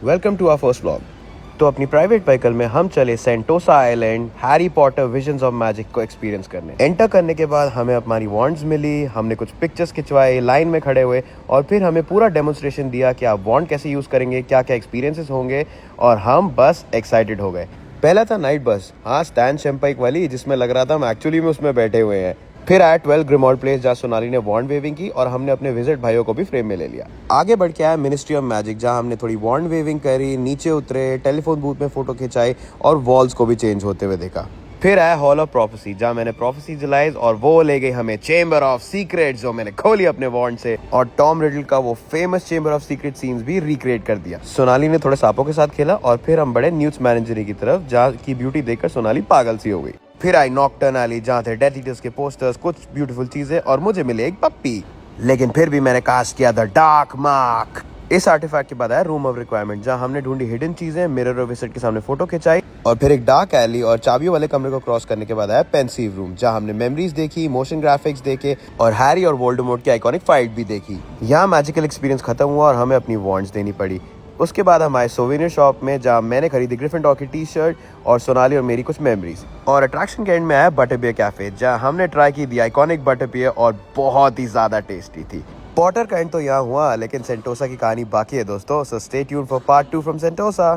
Welcome to our first vlog. तो अपनी private vehicle में हम चले Sentosa island Harry Potter visions of magic को एक्सपीरियंस करने। एंटर करने के बाद हमें हमारी वॉन्ड्स मिली, हमने कुछ पिक्चर्स खिंचवाए, लाइन में खड़े हुए और फिर हमें पूरा डेमोन्स्ट्रेशन दिया कि आप वॉन्ड कैसे यूज़ करेंगे, क्या क्या एक्सपीरियंसेस होंगे और हम बस एक्साइटेड हो गए। पहला था नाइट बस, हाँ स्टैन शैम्पाइक वाली, जिसमें लग रहा था हम एक्चुअली में उसमें बैठे हुए हैं। फिर आया 12 ग्रिमॉल्ड प्लेस, जहाँ सोनाली ने वॉन्ड वेविंग की और हमने अपने विजिट भाइयों को भी फ्रेम में ले लिया। आगे बढ़ के आया मिनिस्ट्री ऑफ मैजिक, जहाँ हमने थोड़ी वॉन्ड वेविंग करी, नीचे उतरे, टेलीफोन बूथ में फोटो खिंचाई और वॉल्स को भी चेंज होते हुए देखा। फिर आया हॉल ऑफ प्रोफेसी, जहाँ मैंने प्रोफेसी जलाई और वो ले गई हमें चेंबर ऑफ सीक्रेट्स, जो मैंने खोली अपने वॉन्ड से और टॉम रिडल का वो famous chamber of secret scenes भी रिक्रिएट कर दिया। सोनाली ने थोड़े सांपों के साथ खेला और फिर हम बढ़े न्यूज मैनेजरी की तरफ, जहाँ की ब्यूटी देखकर सोनाली पागल सी हो गई। फिर आई नॉकटर्न एली, जहाँ थे डेथ ईटर्स के पोस्टर्स, कुछ ब्यूटीफुल चीजें और मुझे मिले एक पप्पी। लेकिन फिर भी मैंने कास्ट किया द डार्क मार्क। इस आर्टिफैक्ट के बाद आया रूम ऑफ रिक्वायरमेंट, जहाँ हमने ढूंढी हिडन चीजें, मिरर और विजिट के सामने फोटो खिंचाई और फिर एक डार्क एली और चाबियों वाले कमरे को क्रॉस करने के बाद आया पेंसिव रूम, जहाँ हमने मेमोरीज देखी, मोशन ग्राफिक्स देखे और हैरी और वोल्डेमॉर्ट की आइकॉनिक फाइट भी देखी। यहाँ मैजिकल एक्सपीरियंस खत्म हुआ और हमें अपनी वॉन्ड्स देनी पड़ी। उसके बाद हम आए सोवेनियर शॉप में, जहाँ मैंने खरीदी ग्रिफिंडोर की टी शर्ट और सोनाली और मेरी कुछ मेमोरीज। और अट्रैक्शन के एंड में आया बटर बियर कैफे, जहाँ हमने ट्राई की दी आइकॉनिक बटर बियर और बहुत ही ज्यादा टेस्टी थी। पॉटर का एंड तो यहाँ हुआ, लेकिन सेंटोसा की कहानी बाकी है दोस्तों, so stay tuned for part 2 from Sentosa.